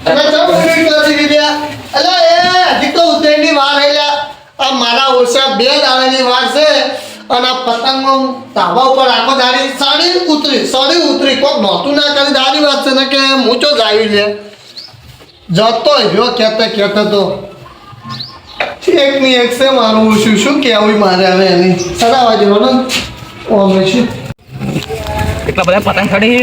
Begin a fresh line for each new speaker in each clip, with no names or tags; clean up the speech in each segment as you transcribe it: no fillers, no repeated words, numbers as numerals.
અરે ચમ મિનિટ કરી દીધા અલા એ હજી તો ઉતરેની વાર હેલા આ મારા ઓછા 2 દાડાની વાર છે અને આ પતંગનો ધાબા ઉપર આખો દાડી સાડી ઉતરી કોક નહોતું ના કરી દાડી વાત છે ને કે હું ચો જાવી લે જતો રહ્યો કહેતો તો એકની એક છે મારું શું કહેવું મારે હવે એની સડાવા જેવો ને ઓમે શું
કેટલા બધા પતંગ ચડી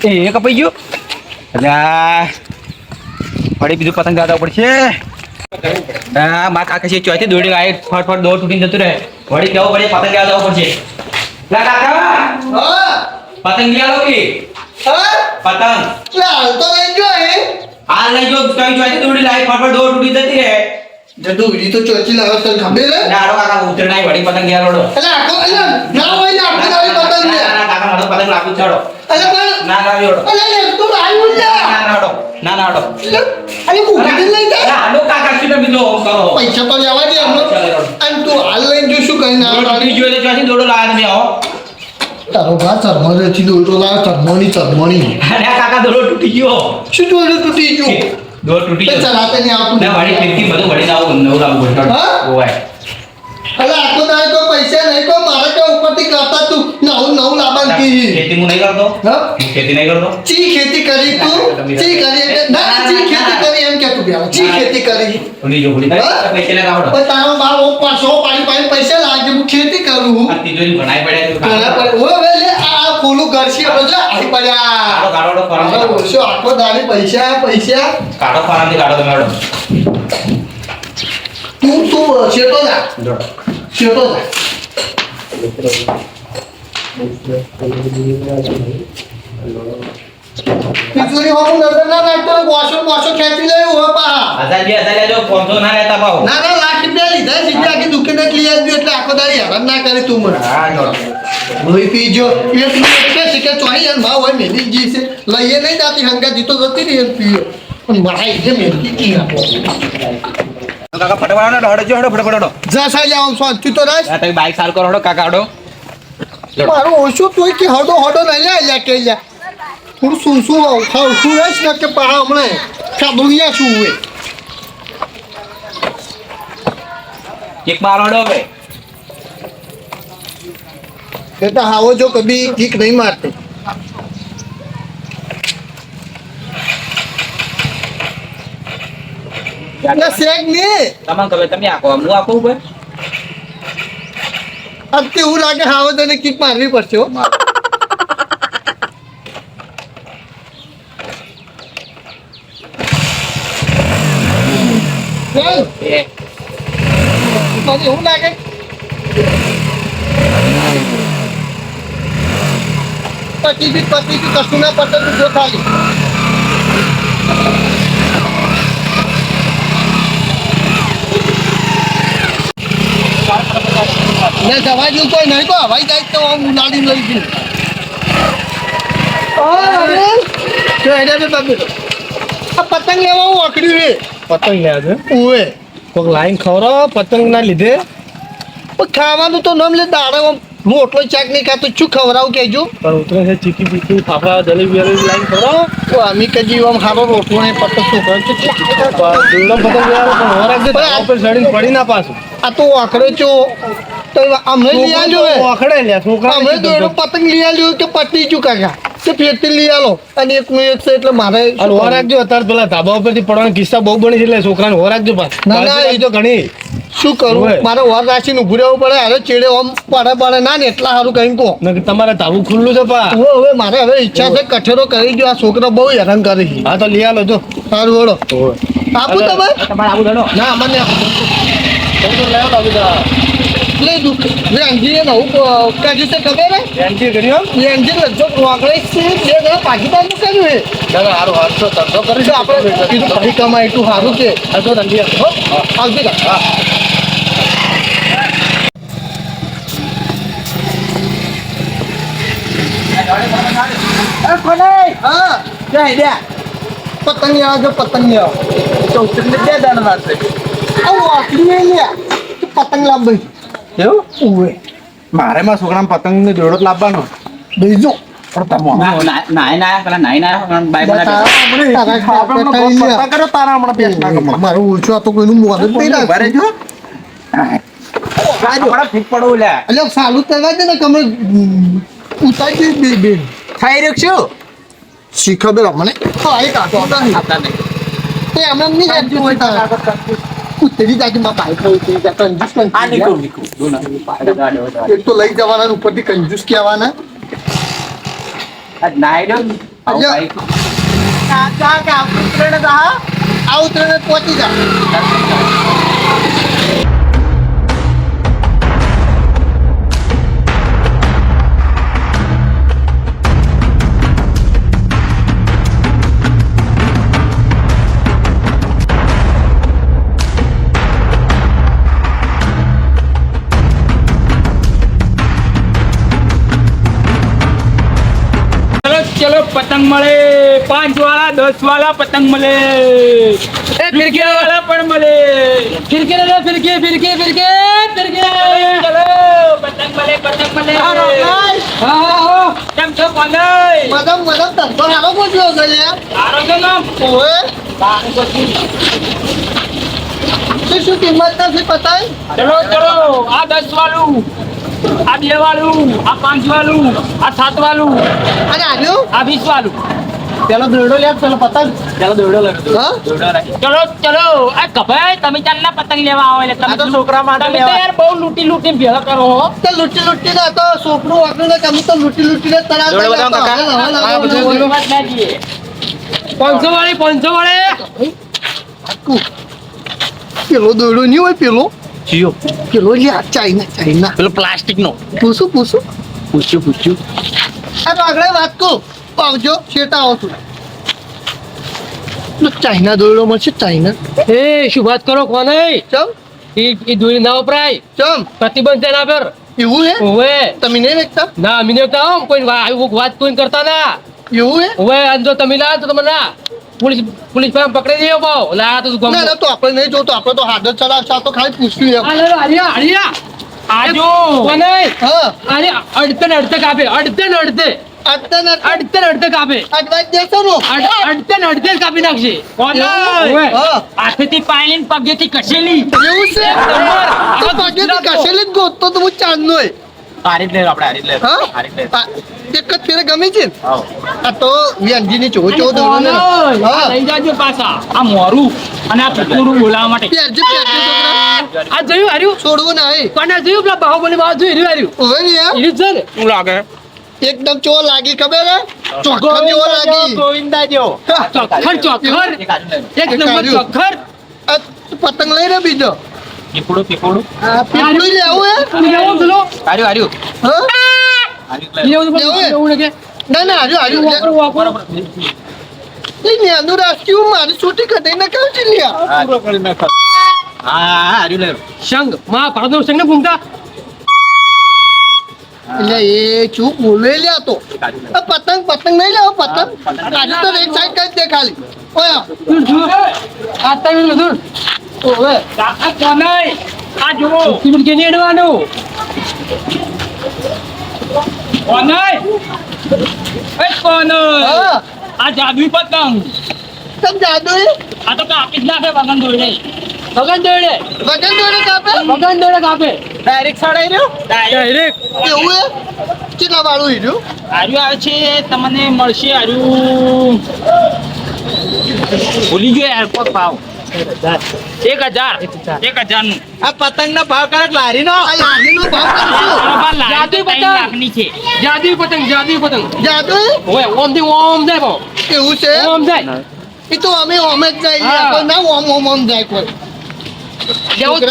એ કપાઈ ગયો એટલે ફરી બીજું પતંગ દાદા પડશે હા મારા કાકા છે ચોથી દોડી લાય ફટ દોડ તૂટીને જતું રહે વળી કેવું પડે પતંગ દાદા પડશે કાકા પતંગ લઈ આવો કે પતંગ
હાલ તો લઈ જો
હાલ લઈ જો ચોથી દોડી લાય ફટ દોડ તૂટી જતી રહે
જદુડી તો ચોચી લાવે તને ખબર હે
નાડો કાકા ઉતર નાય વળી પતંગ લઈ આવો
અલે આખો અલે ના હોય ને આખો દાડી પતંગ લે
ના કાકા મારો પતંગ લાગુ છોડો
અલે પણ
ના લાવ્યો
અલે તું આવ્યું લે
ના નાડો
અલે કુડી લઈ જા
હાલો કાકા સીધા બીજો કરો
પૈસા તો લેવા દે હમણાં અને તું હાલ લઈને જો શું કરી ના
તૂટી ગયો એટલે ચોથી દોડો લાયા તમે આવો
તારો ભા ચરમો થી દોડો લાવ ચરમોની
અરે કાકા દોડો તૂટી ગયો
શું દોડો તૂટી ગયો
દોડ તૂટી ગયો
ચલાતે નહીં આવતું
ના વાડી ફીરકી બધું વળી આવું નવું લાવું પડે
હા?
ઓય
અલે આખો દાડી તો પૈસા નહીં તો મારે કે ઉપરથી કરતા તું નવું લાબાન કી
ખેતી હું નહીં કરતો
હા
હું ખેતી નહીં કરતો
ચી ખેતી કરી તું ચી કરી ના ચી ખેતી કરી એમ કે તું બેલા ચી ખેતી કરી
ભૂલી જો ભૂલી
હા?
પૈસા લગાવડો
પણ તારો બાપ ઓ 500 પાડી પૈસા લાગે હું ખેતી કરું
આ તિજોરી ભણાઈ પડ્યા તું
ઘણા પર ઓ વેલે આ ફૂલું ઘરસી બધો આઈ પડ્યા
કાઢો ફરામ
ઓછો આખો દાડી પૈસા
કાઢો ફરામથી કાઢો તમે હાડો
તું શેટો જા શેટો જા તિજોરી હોમ નજર ના નાખતો વાશો ખેંચી લે હો પા
હજાર જો 500 ના રહેતા પાહો
ના લાખ રૂપિયા લીધા સીધા આખી દુકાને જ લઈ આવજો એટલે આખો દાડી હેરાન ના કરે તું મને
હા જો
લોહી પીજો એક કે શીખે ચોહી અને ભાવ હોય મેલી જી છે લઈએ નહીં જાતી હંગા જીતો જતી રહી પીયો પણ મારા જે મેલી કી આપો
કાકા ફટાફટ હડો જો હડો ફટાફટ
જા સાઈ જાવ શાંતિ તો રાખ
તમે બાઈક સાલ કરો હડો કાકા હડો
મારું ઓછું તોય કે હડો નહીં લે કે લે થોડું શું ખાવ શું રસ ને કે પા હમણે દુનિયા શું હોય
એક મારો હડો હવે
कहता हाँ वो जो कभी किक नहीं मारते ना सेक नहीं
તમામ કবে તમે આકો હું આકો ઉપર
अब ते वो लागे हाँ वो तने किक मारनी पड़ती हो
એ
મને હું લાગે પતિ બી કશું ના પડતું તું જો ખાલી ના જવા જેવું કોઈ નહીં તો હવાઈ જાય તો હું ઉલાડી લઈ જઉં આ પતંગ લેવા હું અકડ્યું રે
પતંગ લે છે
ઓએ
કોઈક લાઈન ખવડાવો પતંગ ના લીધે
પણ ખાવાનું તો નમ લે દાડે રોટલો ચાક નહીં ખાતો શું ખવડાવું કહેજો
પણ ઉતરે છે ચીકી બીકી ફાફડા જલેબી વલેબી લાઈન ખવડાવો
તો અમે કજી આમ સારો રોટલો નહીં પડતો છોકરો
દુર્લભ પતંગ લેવાનો પણ હોરાક દે ધાબા ઉપર ચડીને પડી ના પાછું
આ તો આખડે છો તો અમે લઈ આલ્યો હે
આખડે લે છોકરા
અમે દોડો પતંગ લઈ આલ્યો કે પતી ચું કાકા તે ફેરથી લઈ આલો અને એકનું એક છે એટલે મારે
અને હોરાક જો અત્યારે પેલા ધાબા ઉપરથી પડવાના કિસ્સા બહુ બની છે એટલે છોકરાને હોરાક જો પાછ
ના, ના,
એ તો ઘણી
શું કરું
ઓવે.
મારે વાર રાખીને ઉભું રહેવું પડે હવે ચેડે આમ પડે ના ને એટલા સારું કઈ કહો
નકર તમારે ધાબું ખુલ્લું છે પા
હવે મારે હવે ઈચ્છા છે કઠેરો કરી ગયો આ છોકરો બહુ હેરાન કરે છે
હા તો લઈ આલો જો
સારું વળો
ઓવે.
આપું તમે
તમારે આવું ધડો
ના મને તમે તો લેવો લાવી દા
એટલે વેંજી નવું કાઢ્યું છે ખબર હે
એન્ટ્રી કર્યો
વેંજી લગભગ વાગડે છે બે જણા પાકિસ્તાનનું કર્યું હે
ચાલો હારું હારું તો ધંધો કરી
તો આપણે કીધું ભાઈ કમાય એટલું સારું છે
આ તો ધંધી હો
આવજે કા હા પતંગ આવજો પતંગ આવો આટલી નહીં લે તું પતંગ લાવ ભાઈ
એવું
ઓવે
મારે માં છોકરાને પતંગ ને દોડો લાવવાનો
બીજો મારું ઓછું આ તો કોઈનું મોઢું જ નહીં રાખતું. એટલે સાલું કરવા દે ને કમે ઉતારી દે બે
થઈ રહ્યું શું
શી ખબર મને એ કાઢો તે એમને નહીં હેડતું હોય તારે ઉતરી જાય માં બાઈક ઉતરી જાય કંજૂસ એક તો લઈ જવાના ને ઉપરથી કંજૂસ કહેવાના આ ઉતરેને પહોંચી જા
ચલો પતંગ મળે 5 વાળા 10 વાળા પતંગ મળે એ ફિરકી વાળા પણ મળે ફિરકી ચલો પતંગ મળે હા કેમ છો કોનાઈ
મદમ ધંધો હારો ગોઠવ્યો છે યાર
સારો છે નામ
ઓએ શું કિંમત નથી પતાય
ચલો આ 10 વાળું આ 2 વાળું આ 5 વાળું આ 7 વાળું
અને આવ્યું
આ 20 વાળું
પેલો દોરડો લે પેલો પતંગ
ચલો દોડો
હા
ચલો આ કભાઈ તમે ચાલના પતંગ લેવા આવો એટલે તમે
તો છોકરા માટે
તમે તો યાર બહુ લૂટી ભેગા કરો હો
તો લૂટી ને તો છોકરું વાગડું ને તમે તો લૂટી ને તરાર
દોરડો બતાવો કાકા.
વાત ના જઈએ 500 વાળી
પેલો દોરડો નહીં હોય પેલો પેલો લ્યા ચાઇના
પેલો પ્લાસ્ટિક નો
પૂછું
પૂછ્યું
આ તો આગળ વાત કહું આવજો શેટા આવો છું ચાઇના દોરડો મળશે ચાઇના
એ શું વાત કરો કોને
ચમ
એ દોરી ના વપરાય
ચમ
પ્રતિબંધ છે ના પર
એવું હે
ઓવે
તમે નહીં વેચતા
ના મિને કહો કોઈ વાત કોઈ કરતા ના
એવું હે
ઓવે અંજો તમે ના તો તમે ના પોલીસ પાસે પકડી દેવો પાવ લા તો ગમ
ના તો આપણે નહીં જોતો આપણે તો હાથ જ ચલાવતા તો ખાલી પૂછ્યું એમ
હરિયા આજો કોને
હા
અરે અડતે કાપે અડતે કાપે
અડવાજ દેશો નો
અડતે કાપી નાખશે
હા
હાથેથી પાયલીન પગેથી કસેલી
એવું છે તો પગેથી કસેલી જ ગોતતો તો હું ચાંદનો હે હા એક જ ફેરે ગમી છે ને? આ તો વ્યંજીની ચો દોડો ને હા
લઈ જાજો પાછા આ મોરું અને આ પીકુરું બોલાવવા માટે
પહેરજે છોકરા
આ જોયું હાર્યું
છોડવું નહીં
કોને જોયું પેલા બાહુબલી માં જોયું હાર્યું
ઓય ને યાર
ઈરી છે ને
શું લાગે
એકદમ ચો લાગી ખબર હે ચોખર જેવો લાગી
ચોખર એક નંબર ચોખર
આ પતંગ લઈ રે બીજો
પીપળું
આ પીપળું લેવું હે
લેવું પેલો
હાર્યું
હા
લેવું
લેવું
કે
ના હાર્યું
વાપરો
એ નેનું રાખ્યું મારી છૂટી કઢાઈ ના કેવું છે લ્યા
સંગ માં પાડો સંગ ને ભૂંગતા
એટલે એ ચૂપ બોલે લ્યા તો આ પતંગ નહીં લેવો પતંગ આજે તો એક સાઈડ કરી દે ખાલી ઓયા
આ તઈ બધું
ઓવે
કાકા કોને આ જુઓ કિમત કે નેડવાનું કોને એ કોને
હા
આ જાદુઈ પતંગ
તમ જાદુ હે
આ તો કાપી જ નાખે વગન દોડે વગન દોડે
કાપે
કાપે ડાયરેક્ટ સડાઈ રહ્યો ડાયરેક્ટ
એવું હે કેટલા વાળું હીર્યું
આર્યું આવે છે તમને મળશે આર્યું ભૂલી ગયો એરપોર્ટ ભાવ 1000 નું
આ પતંગ ના ભાવ કરે લારી નો
આ લાડીનો ભાવ કરશું
જાદુઈ પતંગ લાખની છે જાદુઈ પતંગ
જાદુ હે?
ઓય ઓમ જાય ભાવ
એવું છે
ઓમ જાય
એ તો અમે ઓમે જ જાય
હા.
કોઈ ના ઓમ જાય કોઈ
લેવું જ તો.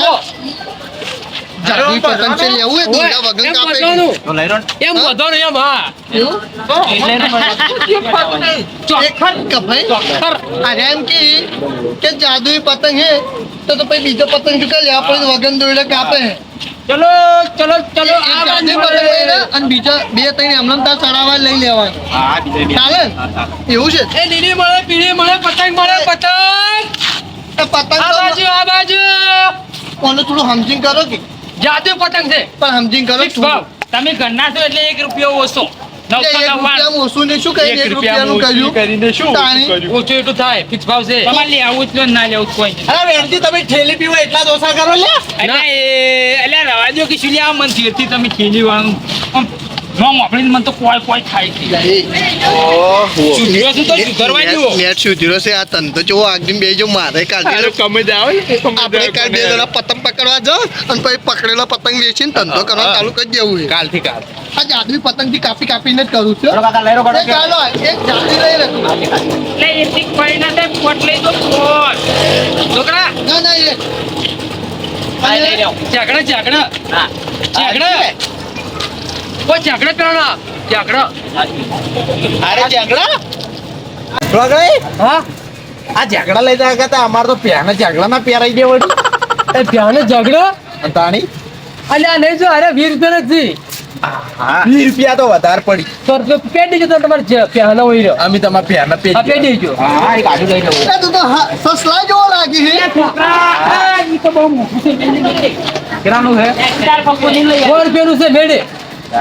જાદુઈ પતંગ છે લેવું એ દોરા વગર
એમ
કાપે
વધવાનું.
તો લઈ લો ને.
એમ વધવાનું એમ, હા.
એવું
ચોખ્ખર.
કપાઈ
ચોખ્ખર.
અરે એમ કે જાદુઈ પતંગ હે તો પછી બીજો પતંગ ચૂકા લેવા પડે વગર દોરડા કાપે
ચલો ચલો ચલો
એક
આ બાજુ
જાદુઈ પતંગ લઈ લે અને બીજા બે ત્રણ એમનેમ તાર ચડાવવા લઈ લેવાય
હા, બીજે બી.
ચાલે એવું છે
એ લીલી મળે પીળી મળે પતંગ મળે પતંગ.
એ પતંગ
આ બાજુ આ બાજુ.
કોને થોડું સમજીંગ કરો કે
જાદુ પતંગ છે.
પણ સમજીંગ કરો
ફિક્સ ભાવ. તમે ઘરના છો એટલે 1 રૂપિયો ઓછો. 999.
ઓછું ને શું કહી 1 રૂપિયાનું કહ્યું તાણી.
ઓછું એટલું થાય ફિક્સ ભાવ છે. તમારે લેવું જ ના લેવું જ કોઈ નહીં.
અરે વેણજી તમે ઠેલી પીવો એટલા જ ઓછા કરો લે
એટલે રવા દો કે શું લે આ મન થીરથી તમે ખેલી વાળું આમ નોમ આપણી મન તો કોઈ થાય છે. સુધર્યો છું તો સુધરવા દ્યો.
નેટ સુધીરો છે આ તન તો જો આગળ બે જો મારે કાઢી
કમે જાવ
આપણે કાલ બે જણા પતંગ પકડવા જાઓ અને પછી પકડેલો પતંગ વેચીને ધંધો કરવા ચાલુ કરી દેવું છે
કાલથી કાલ.
આ જાદુઈ પતંગ થી કાપી કાપીને જ કરું છું
ચલો કાકા, લઈ લો કાકા.
એક હાલો, એક જાદુઈ લઈ રાખું
એટલે એથી કોઈ ના થાય પોટ લઈ દો પોટ. છોકરા
ના ના એ
આ લઈ લો. ઝાકડા ઝાકડા
હા.
ઝાકડા. કોઈ ઝાકડા કરના ઝાકડા.
અરે ઝઘડા
હા
આ ઝઘડા લઈ જાય કરતા અમાર તો પ્યાના ઝઘડા ના પહેરાઈ દે વળી
એ પ્યાને ઝાકડા
તાણી
અલ્યા નહીં જો અરે 20 રૂપિયા નથી.
હા 20 રૂપિયા તો વધારે પડી
100 રૂપિયા પેટી જો તમારે પ્યાનો હોય રહ્યો.
અમે તમારા પ્યાના પેજ
આ પેટી જો.
હા, એ ગાડી લઈ જવું.
એ તું તો સસલા જેવો લાગી છે
છોકરા ઈ તો બહુ મોટું છે.
કેટલાનું છે?
100 રૂપિયાનું છે મેડે.
એ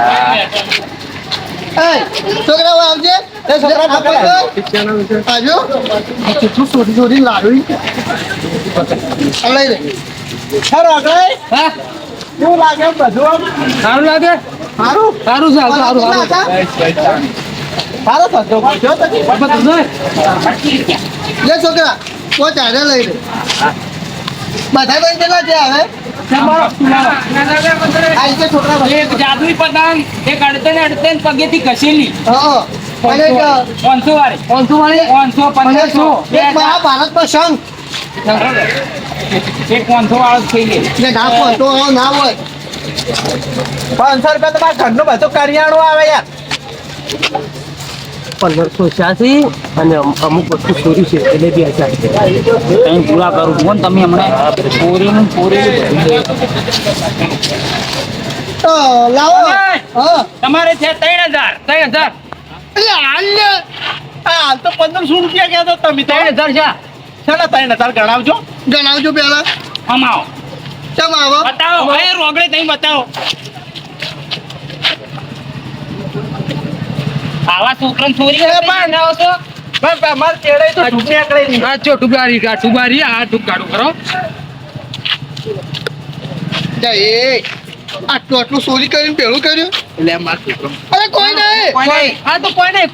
છોકરાઓ આવજે એ છોકરા પકડ આવજો આ કેટલું છોડી છોડી લાડુ આ લઈ લે
હા
શું લાગે બધું
સારું લાગે
સારું
સારું છે સારું સારું
સારો થતો જો તો
લે છોકરા કો ચારે લઈ લે બધા ભાઈ કેટલા છે હવે આ રીતે છોકરા ભાઈ
એક જાદુઈ પતંગ એક અડતે પગેથી ઘસેલી
હા અને એક
500 વાળી 500 1500
એક મહાભારતનો સંઘ
એક 500 વાળો થઈ ગયો.
ને ના હોય તો ના હોય
500 રૂપિયા તમારા ઘરનું બધું કરિયાણું આવે યાર
1586 અને અમુક વસ્તુ ચોરી છે એટલે 2000 પૂરા કરું કોણ તમે હમણાં ચોરીનું
તો લાવો હા
તમારે છે 3000
એટલે હાલ ને
હાલ તો 1500 રૂપિયા ગયા તો તમે તો
3000 છે.
ચાલો 3000 ગણાવજો
ગણાવજો પેલા
અમાવો
ચમ આવો
બતાવો એ રોગડે તઈ બતાવો. આવા છોકરાને ચોરી કરવા ના આવતો.
બસ અમાર ચેડે તો ઢૂંઢ્યા કરે નહીં
આ ચો ટુબારી આ ટુક કાઢું કરો.
એ આટલું આટલું ચોરી કરીને પેલું કર્યું
એટલે અમાર છોકરો
અરે કોઈ નહીં
આ તો કોઈ નહીં.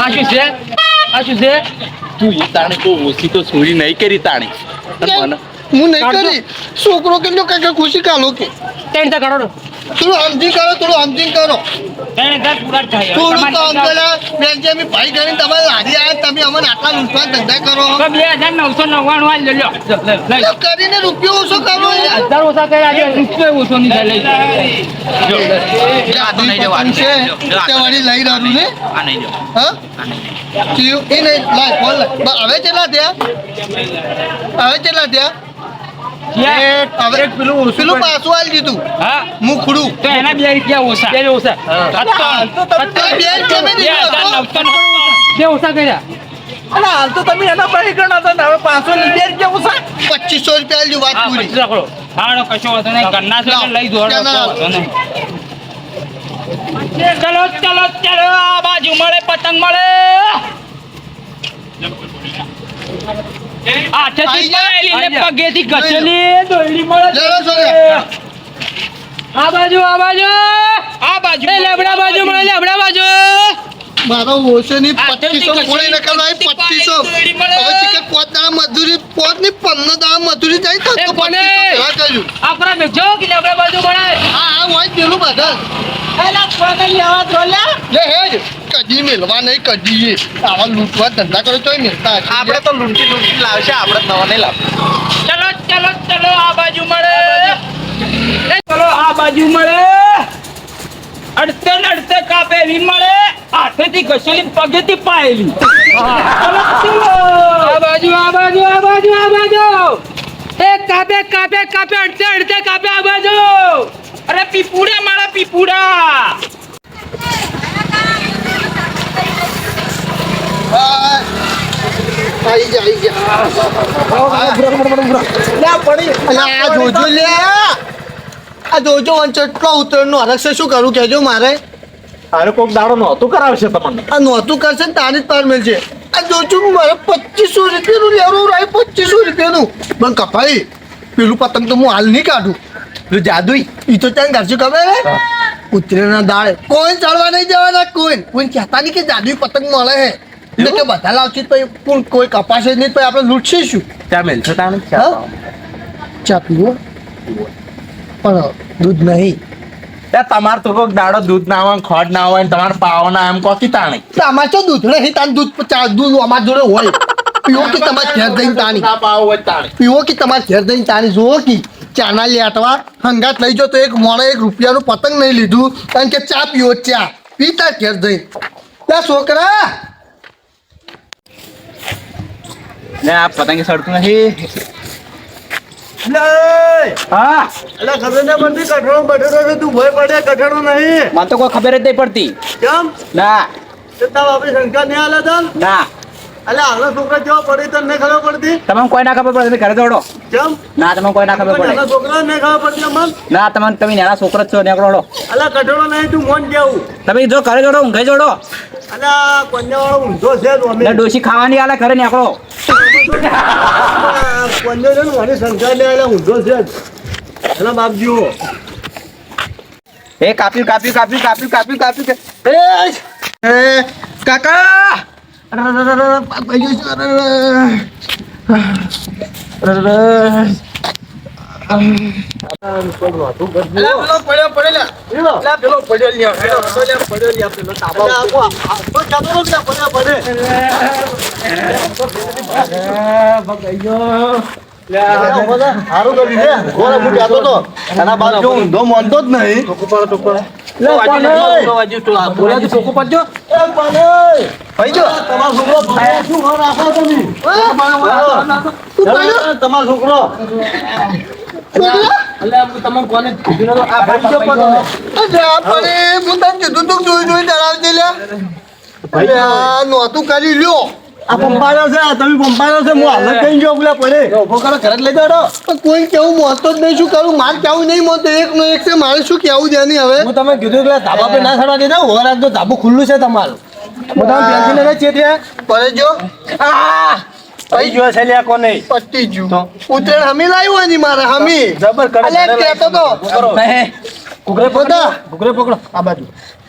આ શું છે
તું એ તાણે કોઈ ઓછી તો ચોરી નહીં કરી તાણી અને મને
હું નહીં કરી છોકરો કેટલો કઈ ખુશી કાલો કે
3000 કાઢો.
થોડું સમજી કરો થોડું સમજી કરો
3000 પૂરા જ થાય.
થોડું તો અંકલા બેનજી અમે ભાઈ કરીને તમારે લાડી આવ્યા તમે અમને આટલા લૂંટવા ધંધા કરો
2999 આ લ્યો.
એટલે કરીને રૂપિયો ઓછો કરો યાર
1000 ઓછા કર્યા આજે રૂપિયો ઓછો નહીં થાય. લઈ
જાદુઈ પતંગ છે તે વળી લઈ રહ્યું ને
આ નહીં જો.
હા ચિયું એ નહીં લાય ફોન લાય હવે કેટલા થયા હવે પેલું પાછું આલી દીધું
હા
મુખડું
તો એના 2 રૂપિયા ઓછા. બે ઓછા કર્યા.
અને હાલ તો તમે એના પર ગણા હતા ને હવે 500 રૂપિયા ઓછા
2500 રૂપિયા આલજો વાત
હા
પૂરી
25 રાખો. હા કશો વાંધો નહીં. ઘરના છો એટલે લઈ દોડો. ચલો આ બાજુ મળે પતંગ મળે. હાથેથી પાયેલી ને પગેથી ઘસેલી દોયડી મળે.
ચલો છોકરા.
આ બાજુ એ લેબડા બાજુ મળે લેબડા બાજુ.
મારો ઓછે ની 2500 કોળી નકલાય 2500 હવે ચિકન 5 દાડા મજૂરી 5 ની 15 દાડા મજૂરી જાય તો
એ
2500
કોને?
કર્યું
આપણા બેજો કે લેબડા બાજુ મળે.
હા હોય જ પેલું બધા
એલા કોને લેવા તો લે
લે હેડ કદી મેલવા નહીં કદી આવા લૂંટવા ધંધા કરો તોય મેલતા હશે.
આપણે તો લૂંટી લાવશે, આપણે નવા નહીં લાવ.
ચલો ચલો ચલો આ બાજુ મળે એ ચલો આ બાજુ મળે અડતે ને અડતે કાપેલી મળે હાથેથી ઘસેલી પગેથી પાયેલી ચલો ચલો આ બાજુ આ બાજુ આ બાજુ આ બાજુ એ કાપે કાપે કાપે અડતે અડતે કાપે આ બાજુ અરે પીપુડા મારા પીપુડા
આઈ જા અલ્યા, આ જોજો લે આ જોજો વંચટલો ઉતરનો હરખ છે. શું કરું કહેજો મારે
અરે કોક દાડો નહોતું કરાવશે તમને.
આ નહોતું કરશે ને તારી જ પાર મળશે. આ જોજો મારે 2500 રૂપિયાનું લેવું રાય 2500 રૂપિયાનું પણ કપાઈ પેલું પતંગ તો હું હાલ નહીં કાઢું. પેલું જાદુઈ ઈ તો ત્યાં કાઢશું ખબર હે ઉતરેના દાડે કોઈ ચડવા નહીં જવાના. કોઈ કહેતા નહીં કે જાદુઈ પતંગ મળે હે એટલે કે બધા લાવશે પછી કોઈ કપાશે નહીં પછી આપણે લૂંટશે શું?
ત્યાં મેલશે તાણે
હા? ચા પીવો પણ દૂધ નહીં.
તમારે તો કોક દાડો દૂધ ના હોય, ખોટ ના હોય, તમારે પાવો ના એમ કોકી તાણે.
તો અમારે તો દૂધ નહીં તાન દૂધ અમારા જોડે હોય. પીવો કે તમારે ઘેર જઈને તાણી
ના પાવો હોય તાણે.
પીવો કે તમારે ઘેર જઈને તાણી જુઓ કે ચાના લેટવા હંગાત લઈ જાઓ તો એક મોણે ₹1 પતંગ નહીં લીધું કારણ કે ચા પીવો ચા પીતા ઘેર જઈને. લે છોકરા
ને આ પતંગ સડતું નથી. હા
એટલે ખબર ના પડતી કઠણો બટેરો છે, તું ભય પડે કઠણો નહીં.
મને તો કોઈ ખબર જ નહીં પડતી.
કેમ
ના
તાવ આપણી શંકા નહીં હાલે તન.
ના
એટલે આગળ છોકરા જેવા પડી તને નહીં ખબર પડતી.
તમને કોઈ ના ખબર પડે તમે ઘરે દોડો.
કેમ
ના તમને કોઈ ના ખબર
પણ
પડે.
નાના છોકરા નહીં ખબર પડતી અમન.
ના તમે નાના છોકરો જ છો નીકળો.
એટલે કઠણો નહીં તું મોન કેવું.
તમે જો ઘરે જોડો ઊંઘે જોડો
એટલે કોન્યા વાળો ઊંધો છે જ અમે.
ને ડોશી ખાવાની આલે ઘરે નીકળો.
કોન્યા છે ને મારી શંકા નહીં એટલે ઊંધો છે જ. એટલે બાપજીઓ
એ કાપ્યું કાપ્યું કાપ્યું કાપ્યું કાપ્યું કાપ્યું
એ કાકા
સારું કરી દે. ગોળા હું કહેતો તો એના બાપ જો ઊંધો માનતો જ નહીં. તમારો છોકરો શું ઘર રાખો તમે? તમારો છોકરો
નહોતું કરી લ્યો.
આ પંપાયો છે, તમે પંપાયો છે. હું હાલ કઈ ગયો પેલા પડે ઉભો કરો ઘરે જ લઈ જાડો.
પણ કોઈ કેવું મોતો જ નહીં. શું કરું મારે કેવું નહીં મોતો એકનો એક છે મારે શું કેવું છે એની હવે
હું તમે કીધું કે ધાબા પર ના ચડવા દેતા. ઓવર રાખજો, ધાબુ ખુલ્લું છે તમારું. હું તમે પેન્સિલ ને ચેત્યા
પડે જો
કઈ જોયે છે લ્યા કોને
પટ્ટી જુ ઉતરેણ હમી લાવ્યું હોય મારે હમી
જબર કરે.
અલે કહેતો તો
ઘૂઘરે પકડો,
બધા.
ઘૂઘરે પકડો આ બાજુ.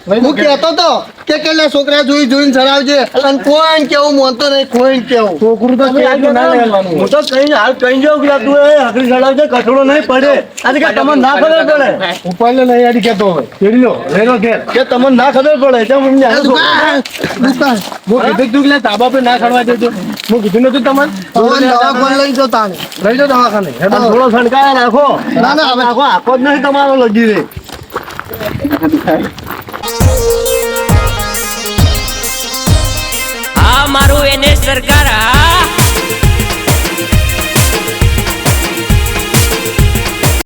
હું કહેતો તો કે કેટલા છોકરા જોઈને ચડાવજે અને કોઈ કેવું મોનતો નહીં કોઈ કેવું
છોકરું તો કે ના લેવાનું. હું તો કઈ હાલ કઈ જાઉં કે તું એ હકરી ચડાવજે, કઠોળો નહીં પડે. આજે કે તમને ના ખબર પડે ઉપાડલે નહીં યારી કેતો હોય કેડી લો લેનો ઘેર કે તમને ના ખબર પડે તેમ અમને આનો
દુકાન
હું કીધું તું કે ધાબા પર ના ખડવા દેજો. હું કીધું નતું તમને
દવાખાને લઈ જાઓ તાને
લઈ જાઓ દવાખાને. થોડો સણકાયા રાખો.
ના, ના, હવે.
રાખો આખો જ નહીં તમારો લગી રે.
આ મારું એને સરકાર